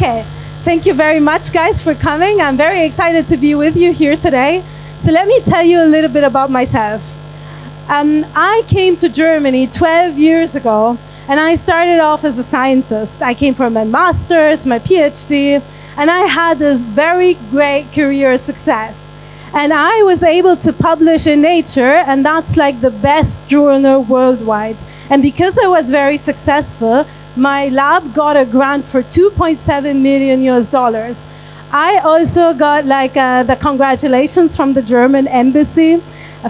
Okay, thank you very much, guys, for coming. I'm very excited to be with you here today. So let me tell you a little bit about myself. I came to Germany 12 years ago, and I started off as a scientist. I came for my master's, my PhD, and I had this very great career success. And I was able to publish in Nature, and that's like the best journal worldwide. And because I was very successful, my lab got a grant for $2.7 million US. I also got like the congratulations from the German embassy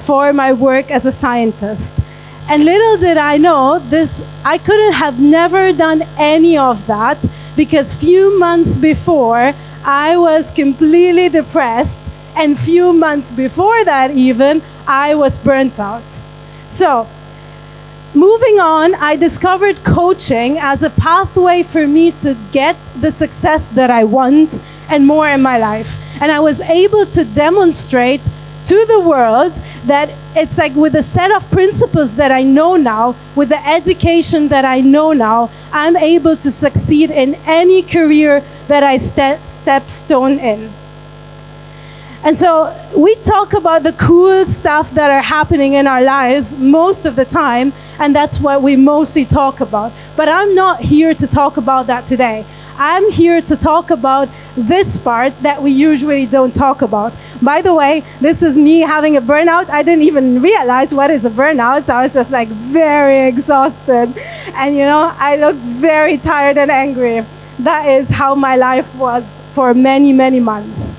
for my work as a scientist. And little did I know I couldn't have never done any of that, because few months before I was completely depressed, and few months before that even I was burnt out. So moving on, I discovered coaching as a pathway for me to get the success that I want and more in my life. And I was able to demonstrate to the world that it's like with a set of principles that I know now, with the education that I know now, I'm able to succeed in any career that I step stone in. And so we talk about the cool stuff that are happening in our lives most of the time, and that's what we mostly talk about. But I'm not here to talk about that today. I'm here to talk about this part that we usually don't talk about. By the way, this is me having a burnout. I didn't even realize what is a burnout, so I was just like very exhausted. And you know, I look very tired and angry. That is how my life was for many, many months.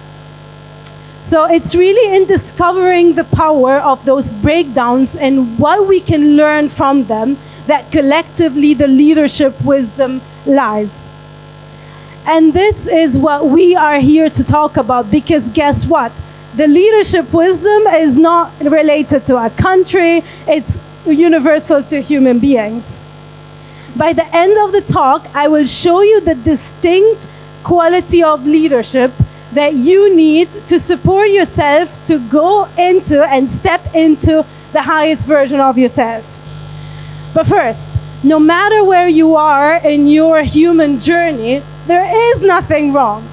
So it's really in discovering the power of those breakdowns and what we can learn from them that collectively the leadership wisdom lies. And this is what we are here to talk about, because guess what? The leadership wisdom is not related to a country, it's universal to human beings. By the end of the talk, I will show you the distinct quality of leadership that you need to support yourself to go into and step into the highest version of yourself. But first, no matter where you are in your human journey, there is nothing wrong.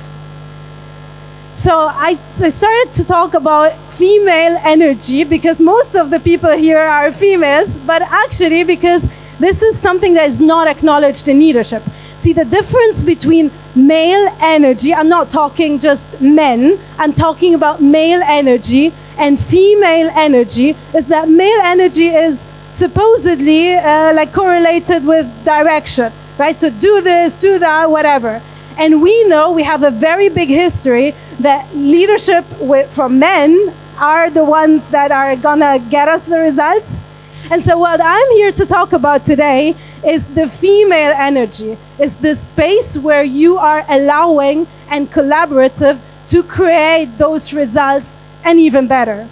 So I started to talk about female energy because most of the people here are females, but actually because this is something that is not acknowledged in leadership. See, the difference between male energy, I'm not talking just men, I'm talking about male energy and female energy, is that male energy is supposedly like correlated with direction, right? So do this, do that, whatever. And we know, we have a very big history that leadership from men are the ones that are gonna get us the results. And so what I'm here to talk about today is the female energy. It's the space where you are allowing and collaborative to create those results and even better.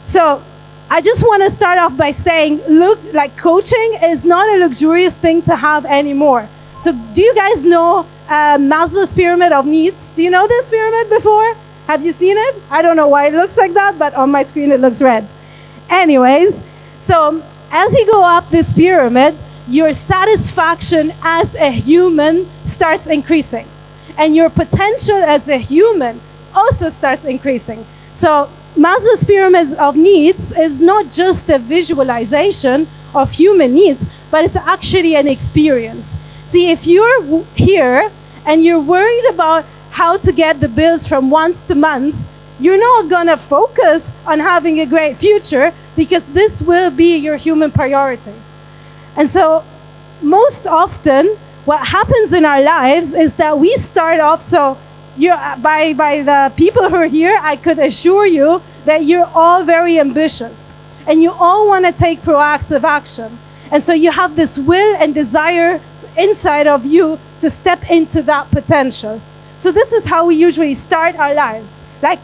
So I just want to start off by saying, look, like coaching is not a luxurious thing to have anymore. So do you guys know Maslow's pyramid of needs? Do you know this pyramid before? Have you seen it? I don't know why it looks like that, but on my screen it looks red. Anyways, so as you go up this pyramid, your satisfaction as a human starts increasing. And your potential as a human also starts increasing. So Maslow's pyramid of needs is not just a visualization of human needs, but it's actually an experience. See, if you're here and you're worried about how to get the bills from month to month, you're not gonna focus on having a great future, because this will be your human priority. And so most often what happens in our lives is that we start off, so by the people who are here, I could assure you that you're all very ambitious and you all want to take proactive action. And so you have this will and desire inside of you to step into that potential. So this is how we usually start our lives, like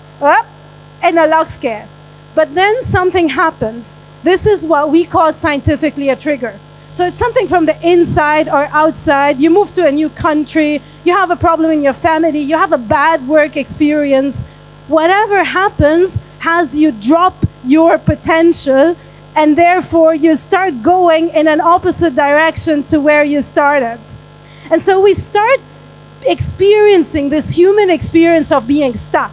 in a log scale. But then something happens. This is what we call scientifically a trigger. So it's something from the inside or outside. You move to a new country, you have a problem in your family, you have a bad work experience. Whatever happens has you drop your potential, and therefore you start going in an opposite direction to where you started. And so we start experiencing this human experience of being stuck.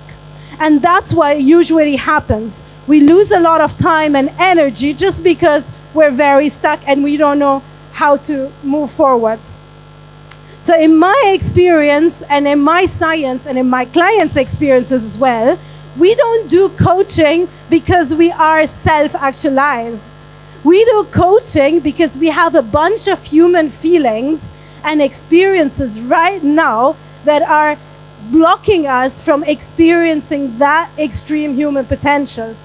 And that's what usually happens. We lose a lot of time and energy just because we're very stuck and we don't know how to move forward. So in my experience and in my science and in my clients' experiences as well, we don't do coaching because we are self-actualized. We do coaching because we have a bunch of human feelings and experiences right now that are blocking us from experiencing that extreme human potential.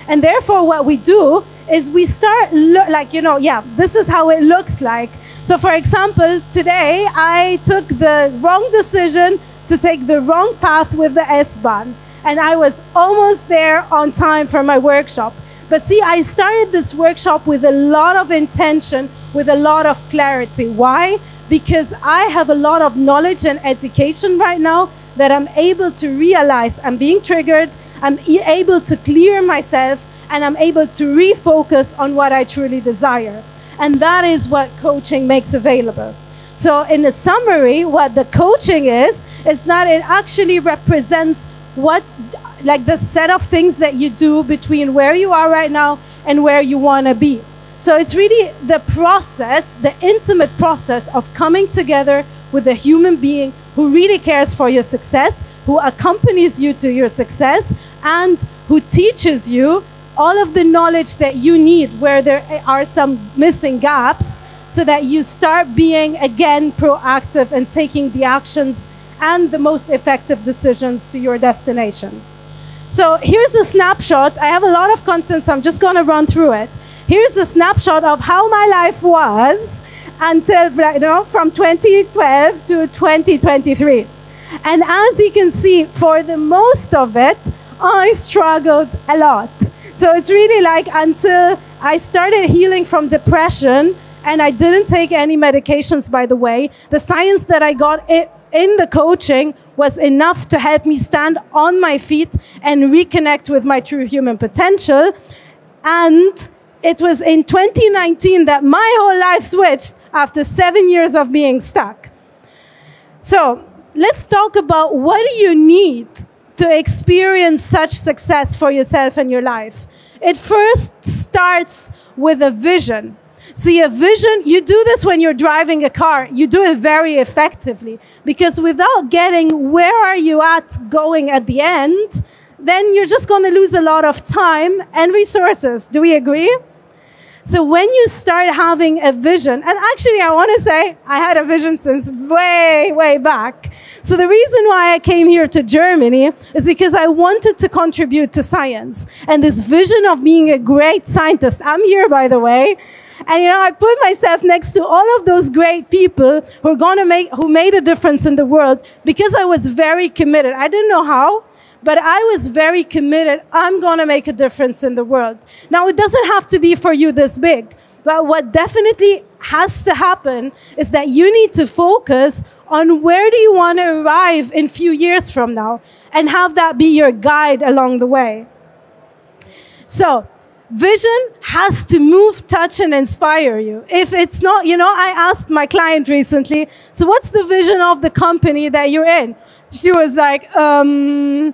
And therefore what we do is we start like, you know, yeah, this is how it looks like. So for example, today I took the wrong decision to take the wrong path with the S-Bahn. And I was almost there on time for my workshop. But see, I started this workshop with a lot of intention, with a lot of clarity. Why? Because I have a lot of knowledge and education right now that I'm able to realize I'm being triggered, I'm able to clear myself, and I'm able to refocus on what I truly desire. And that is what coaching makes available. So in a summary, what the coaching is that it actually represents what, like the set of things that you do between where you are right now and where you want to be. So it's really the process, the intimate process of coming together with a human being who really cares for your success, who accompanies you to your success, and who teaches you all of the knowledge that you need where there are some missing gaps, so that you start being, again, proactive and taking the actions and the most effective decisions to your destination. So here's a snapshot. I have a lot of content, so I'm just going to run through it. Here's a snapshot of how my life was until, you know, from 2012 to 2023. And as you can see, for the most of it, I struggled a lot. So it's really like until I started healing from depression, and I didn't take any medications, by the way. The science that I got in the coaching was enough to help me stand on my feet and reconnect with my true human potential. And it was in 2019 that my whole life switched after 7 years of being stuck. So let's talk about what do you need to experience such success for yourself and your life. It first starts with a vision. See, a vision, you do this when you're driving a car. You do it very effectively, because without getting where are you at going at the end, then you're just going to lose a lot of time and resources. Do we agree? So when you start having a vision, and actually I want to say I had a vision since way, way back. So the reason why I came here to Germany is because I wanted to contribute to science. And this vision of being a great scientist, I'm here, by the way. And, you know, I put myself next to all of those great people who made a difference in the world, because I was very committed. I didn't know how, but I was very committed. I'm going to make a difference in the world. Now, it doesn't have to be for you this big, but what definitely has to happen is that you need to focus on where do you want to arrive in a few years from now, and have that be your guide along the way. So, vision has to move, touch, and inspire you. If it's not, you know, I asked my client recently, so what's the vision of the company that you're in? She was like, yeah,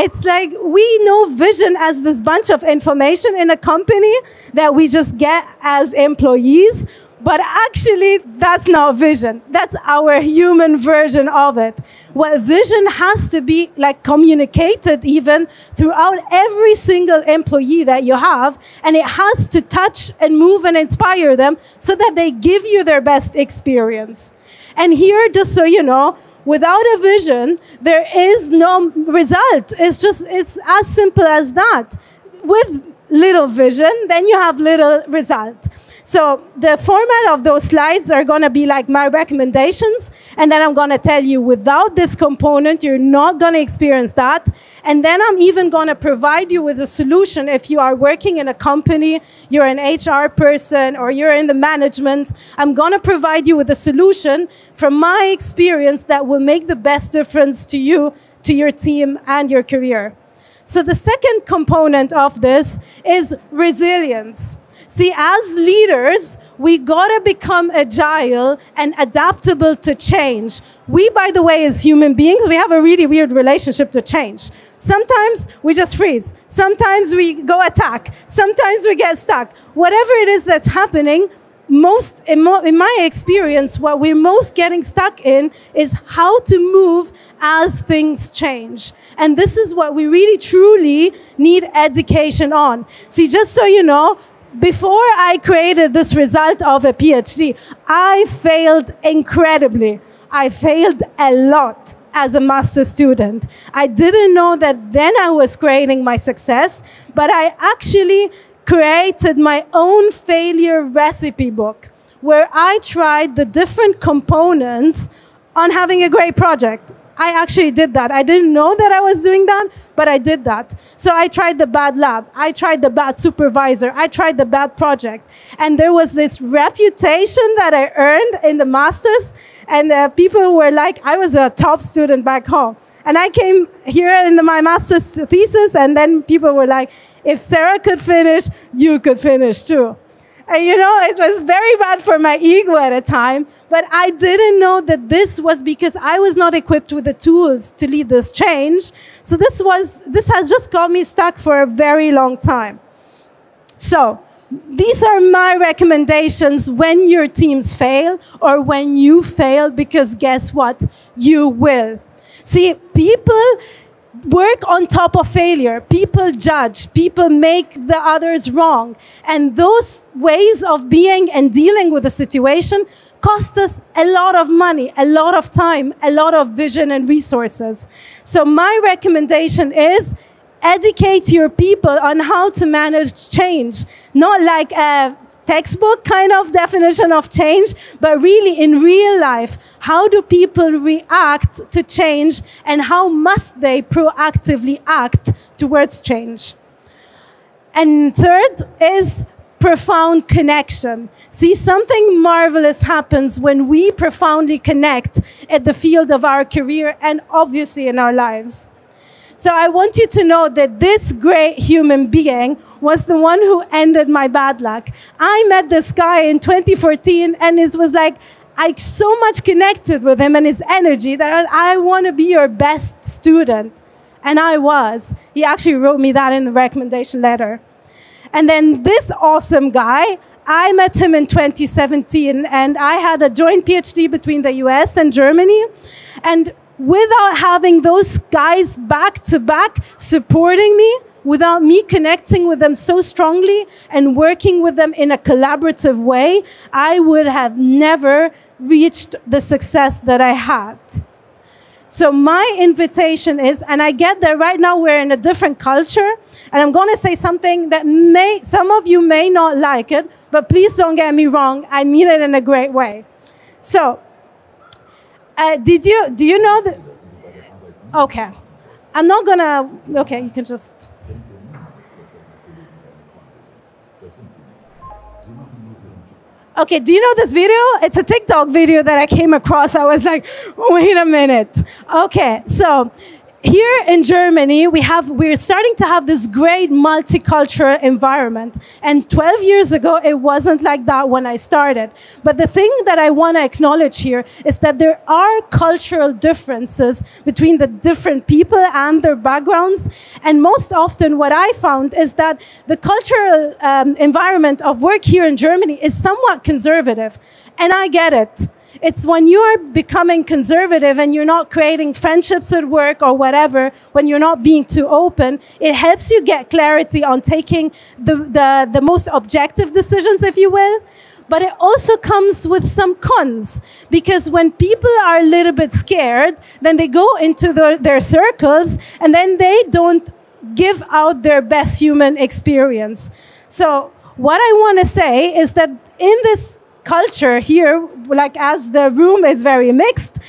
it's like we know vision as this bunch of information in a company that we just get as employees. But actually, that's not vision. That's our human version of it. What vision has to be like communicated even throughout every single employee that you have. And it has to touch and move and inspire them so that they give you their best experience. And here, just so you know, without a vision, there is no result. It's as simple as that. With little vision, then you have little result. So the format of those slides are going to be like my recommendations. And then I'm going to tell you, without this component, you're not going to experience that. And then I'm even going to provide you with a solution. If you are working in a company, you're an HR person, or you're in the management, I'm going to provide you with a solution from my experience that will make the best difference to you, to your team, and your career. So the second component of this is resilience. See, as leaders, we gotta become agile and adaptable to change. We, by the way, as human beings, we have a really weird relationship to change. Sometimes we just freeze. Sometimes we go attack. Sometimes we get stuck. Whatever it is that's happening, in my experience, what we're most getting stuck in is how to move as things change. And this is what we really, truly need education on. See, just so you know, before I created this result of a PhD, I failed incredibly. I failed a lot as a master's student. I didn't know that then I was creating my success, but I actually created my own failure recipe book where I tried the different components on having a great project. I actually did that. I didn't know that I was doing that, but I did that. So I tried the bad lab. I tried the bad supervisor. I tried the bad project. And there was this reputation that I earned in the master's, and people were like, I was a top student back home. And I came here in my master's thesis, and then people were like, if Sara could finish, you could finish too. And you know, it was very bad for my ego at the time, but I didn't know that this was because I was not equipped with the tools to lead this change. So this has just got me stuck for a very long time. So these are my recommendations when your teams fail or when you fail, because guess what? You will. See, people work on top of failure. People judge. People make the others wrong. And those ways of being and dealing with the situation cost us a lot of money, a lot of time, a lot of vision and resources. So my recommendation is educate your people on how to manage change. Not like a textbook kind of definition of change, but really in real life, how do people react to change and how must they proactively act towards change? And third is profound connection. See, something marvelous happens when we profoundly connect at the field of our career and obviously in our lives. So I want you to know that this great human being was the one who ended my bad luck. I met this guy in 2014 and it was like, I so much connected with him and his energy that I want to be your best student. And I was. He actually wrote me that in the recommendation letter. And then this awesome guy, I met him in 2017 and I had a joint PhD between the US and Germany. And without having those guys back to back supporting me, without me connecting with them so strongly and working with them in a collaborative way, I would have never reached the success that I had. So my invitation is, and I get that right now we're in a different culture, and I'm going to say something that some of you may not like it, but please don't get me wrong, I mean it in a great way. So, do you know that? Okay. I'm not gonna, okay, you can just. Okay, do you know this video? It's a TikTok video that I came across. I was like, wait a minute. Okay, so here in Germany, we're starting to have this great multicultural environment. And 12 years ago, it wasn't like that when I started. But the thing that I want to acknowledge here is that there are cultural differences between the different people and their backgrounds. And most often what I found is that the cultural environment of work here in Germany is somewhat conservative. And I get it. It's when you're becoming conservative and you're not creating friendships at work or whatever, when you're not being too open, it helps you get clarity on taking the most objective decisions, if you will. But it also comes with some cons, because when people are a little bit scared, then they go into their circles and then they don't give out their best human experience. So what I want to say is that in this culture here, like as the room is very mixed,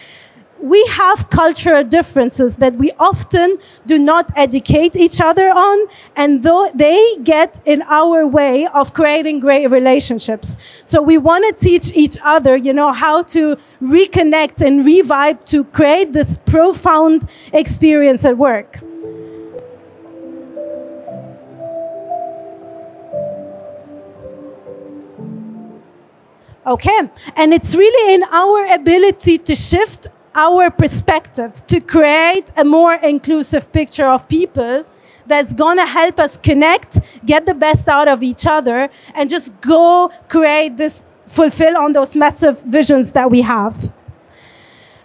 we have cultural differences that we often do not educate each other on, and though they get in our way of creating great relationships. So we want to teach each other, you know, how to reconnect and revive to create this profound experience at work. Okay, and it's really in our ability to shift our perspective to create a more inclusive picture of people that's gonna help us connect, get the best out of each other, and just go create this, fulfill on those massive visions that we have.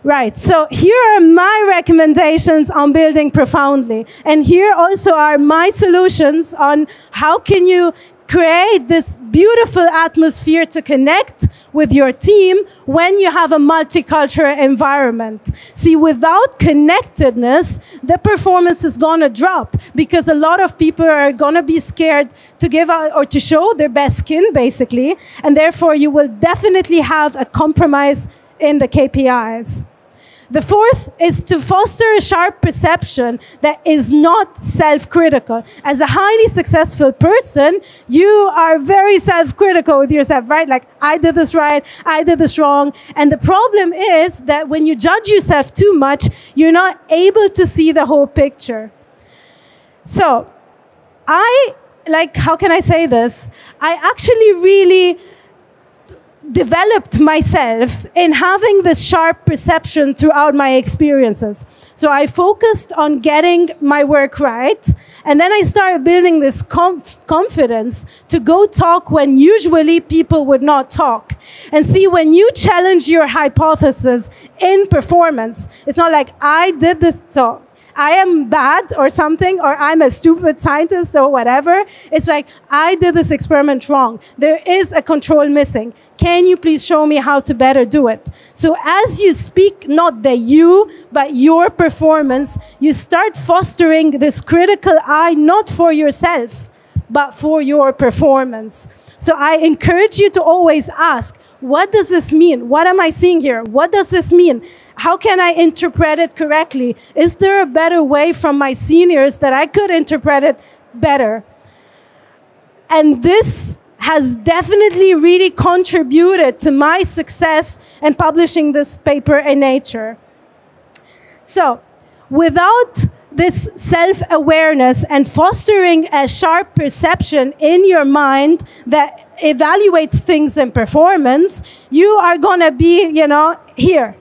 Right, so here are my recommendations on building profoundly. And here also are my solutions on how can you create this beautiful atmosphere to connect with your team when you have a multicultural environment. See, without connectedness, the performance is gonna drop because a lot of people are gonna be scared to give out or to show their best skin, basically, and therefore you will definitely have a compromise in the KPIs. The fourth is to foster a sharp perception that is not self-critical. As a highly successful person, you are very self-critical with yourself, right? Like, I did this right, I did this wrong. And the problem is that when you judge yourself too much, you're not able to see the whole picture. So, how can I say this? I actually really developed myself in having this sharp perception throughout my experiences. So I focused on getting my work right, and then I started building this confidence to go talk when usually people would not talk. And see, when you challenge your hypothesis in performance, it's not like I did this, so I am bad or something, or I'm a stupid scientist or whatever. It's like, I did this experiment wrong. There is a control missing. Can you please show me how to better do it? So as you speak, not the you, but your performance, you start fostering this critical eye, not for yourself, but for your performance. So I encourage you to always ask, what does this mean? What am I seeing here? What does this mean? How can I interpret it correctly? Is there a better way from my seniors that I could interpret it better? And this has definitely really contributed to my success in publishing this paper in Nature. So, without this self-awareness and fostering a sharp perception in your mind that evaluates things in performance, you are gonna be, here.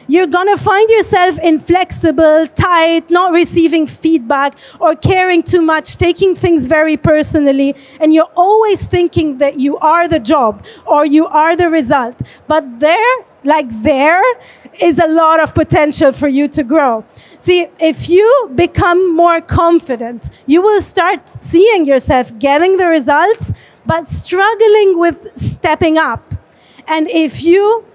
You're gonna find yourself inflexible, tight, not receiving feedback, or caring too much, taking things very personally, and you're always thinking that you are the job or you are the result. But there is a lot of potential for you to grow. See, if you become more confident, you will start seeing yourself getting the results, but struggling with stepping up. And if you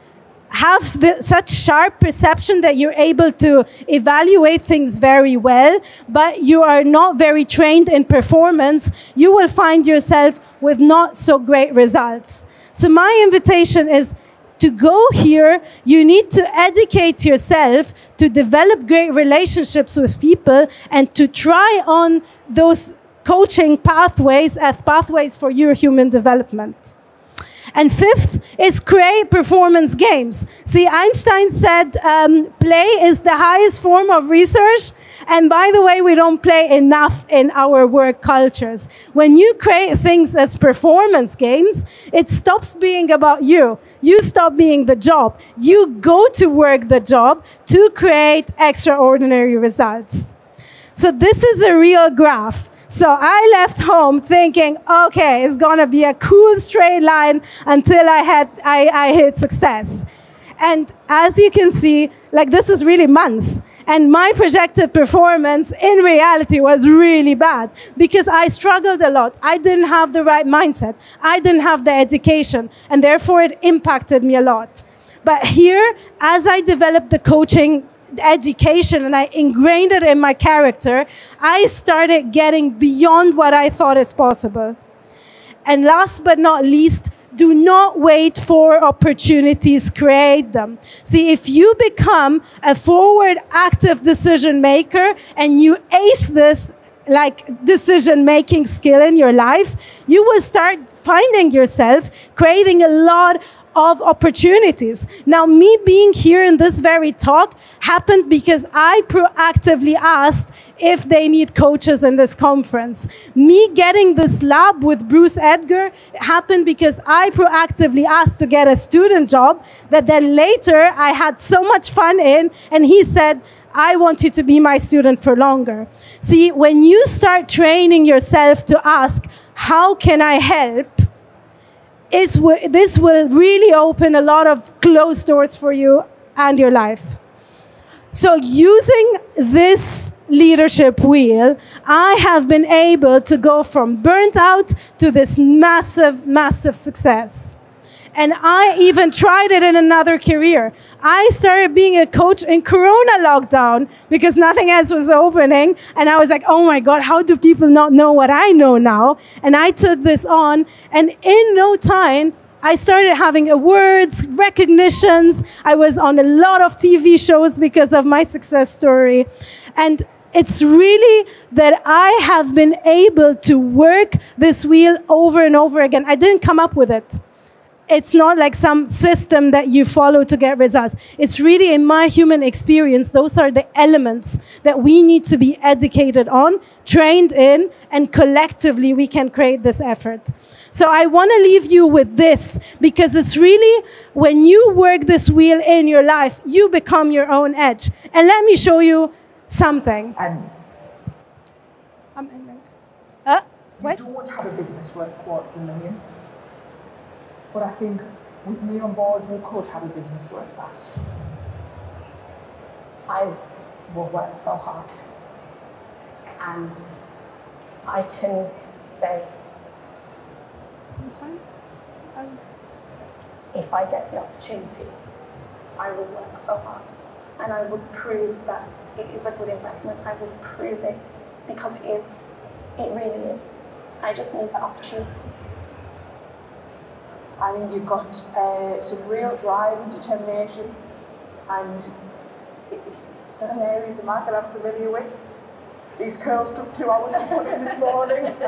have such sharp perception that you're able to evaluate things very well, but you are not very trained in performance, you will find yourself with not so great results. So my invitation is to go here, you need to educate yourself to develop great relationships with people and to try on those coaching pathways as pathways for your human development. And fifth is create performance games. See, Einstein said play is the highest form of research. And by the way, we don't play enough in our work cultures. When you create things as performance games, it stops being about you. You stop being the job. You go to work the job to create extraordinary results. So this is a real graph. So I left home thinking, okay, it's gonna be a cool straight line until I hit success. And as you can see, this is really months. And my projected performance in reality was really bad because I struggled a lot. I didn't have the right mindset. I didn't have the education, and therefore it impacted me a lot. But here, as I developed the coaching education and I ingrained it in my character, I started getting beyond what I thought is possible. And last but not least, do not wait for opportunities, create them. See, if you become a forward, active decision maker and you ace this decision-making skill in your life, you will start finding yourself creating a lot of opportunities. Now, me being here in this very talk happened because I proactively asked if they need coaches in this conference. Me getting this lab with Bruce Edgar happened because I proactively asked to get a student job that then later I had so much fun in, and he said, I want you to be my student for longer. See, when you start training yourself to ask, how can I help? This will really open a lot of closed doors for you and your life. So using this leadership wheel, I have been able to go from burnt out to this massive, massive success. And I even tried it in another career. I started being a coach in Corona lockdown because nothing else was opening. And I was like, oh my God, how do people not know what I know now? And I took this on. And in no time, I started having awards, recognitions. I was on a lot of TV shows because of my success story. And it's really that I have been able to work this wheel over and over again. I didn't come up with it. It's not like some system that you follow to get results. It's really in my human experience, those are the elements that we need to be educated on, trained in, and collectively we can create this effort. So I want to leave you with this, because it's really when you work this wheel in your life, you become your own edge. And let me show you something. What? You don't have a business worth $250,000. But I think with me on board, you could have a business worth that. I will work so hard. And I can say, if I get the opportunity, I will work so hard. And I will prove that it is a good investment. I will prove it, because it is. It really is. I just need that opportunity. I think you've got some real drive and determination, and it's not an area of the market I'm familiar with. These curls took 2 hours to put in this morning. I've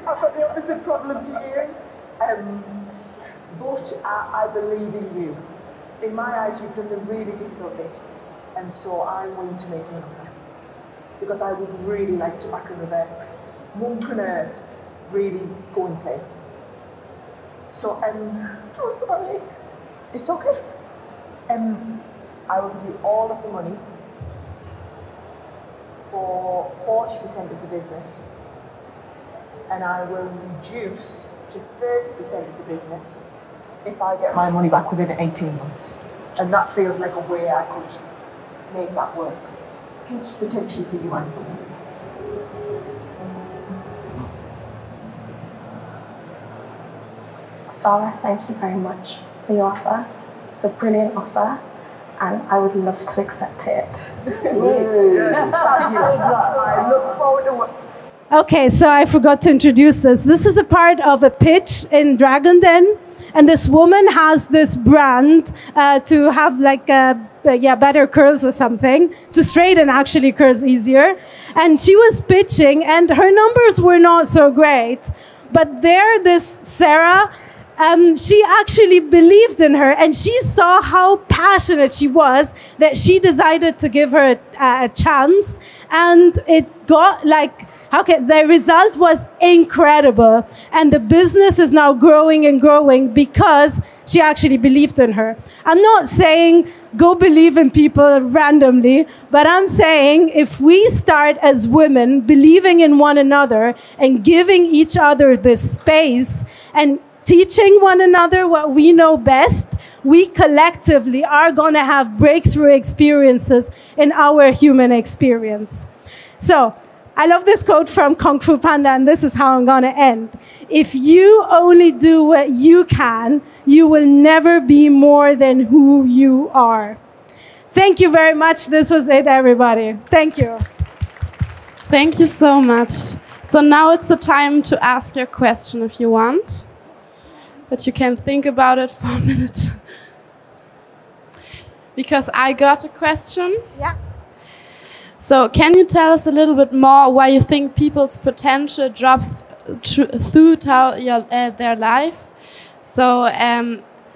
got the opposite problem to you. But I believe in you. In my eyes, you've done the really difficult bit, and so I'm willing to make an offer, because I would really like to back another womanpreneur really going places. So so sorry. It's okay. I will give you all of the money for 40% of the business, and I will reduce to 30% of the business if I get my money back within 18 months. And that feels like a way I could make that work, potentially for you and for me. Sara, thank you very much for your offer. It's a brilliant offer, and I would love to accept it. Yes. I look forward to what. Okay, so I forgot to introduce this. This is a part of a pitch in Dragon Den, and this woman has this brand to have like better curls or something, to straighten actually curls easier. And she was pitching, and her numbers were not so great. But there, this Sara, she actually believed in her, and she saw how passionate she was that she decided to give her a chance, and it got like, the result was incredible, and the business is now growing and growing because she actually believed in her. I'm not saying go believe in people randomly, but I'm saying if we start as women believing in one another and giving each other this space and teaching one another what we know best, we collectively are going to have breakthrough experiences in our human experience. So, I love this quote from Kung Fu Panda, and this is how I'm going to end. If you only do what you can, you will never be more than who you are. Thank you very much. This was it, everybody. Thank you. Thank you so much. So now it's the time to ask your question if you want. But you can think about it for a minute. Because I got a question. Yeah. So can you tell us a little bit more why you think people's potential drops through their life? So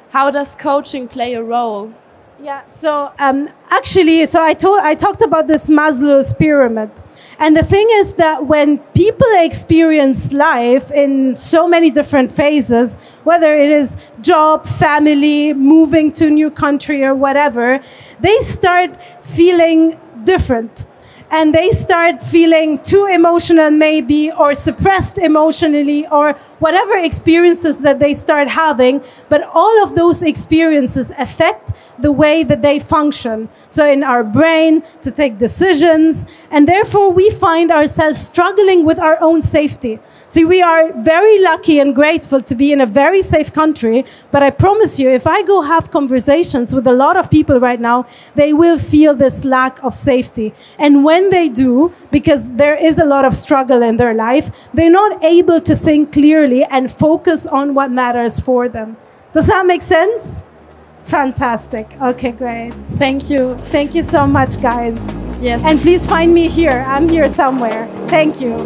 how does coaching play a role? Yeah, so actually, so I talked about this Maslow's pyramid. And the thing is that when people experience life in so many different phases, whether it is job, family, moving to a new country or whatever, they start feeling different. And they start feeling too emotional maybe, or suppressed emotionally, or whatever experiences that they start having. But all of those experiences affect the way that they function. So in our brain, to take decisions, and therefore we find ourselves struggling with our own safety. See, we are very lucky and grateful to be in a very safe country, but I promise you, if I go have conversations with a lot of people right now, they will feel this lack of safety. And when they do, because there is a lot of struggle in their life, they're not able to think clearly and focus on what matters for them. Does that make sense? Fantastic. Okay, great. Thank you. Thank you so much, guys. Yes. And please find me here. I'm here somewhere. Thank you.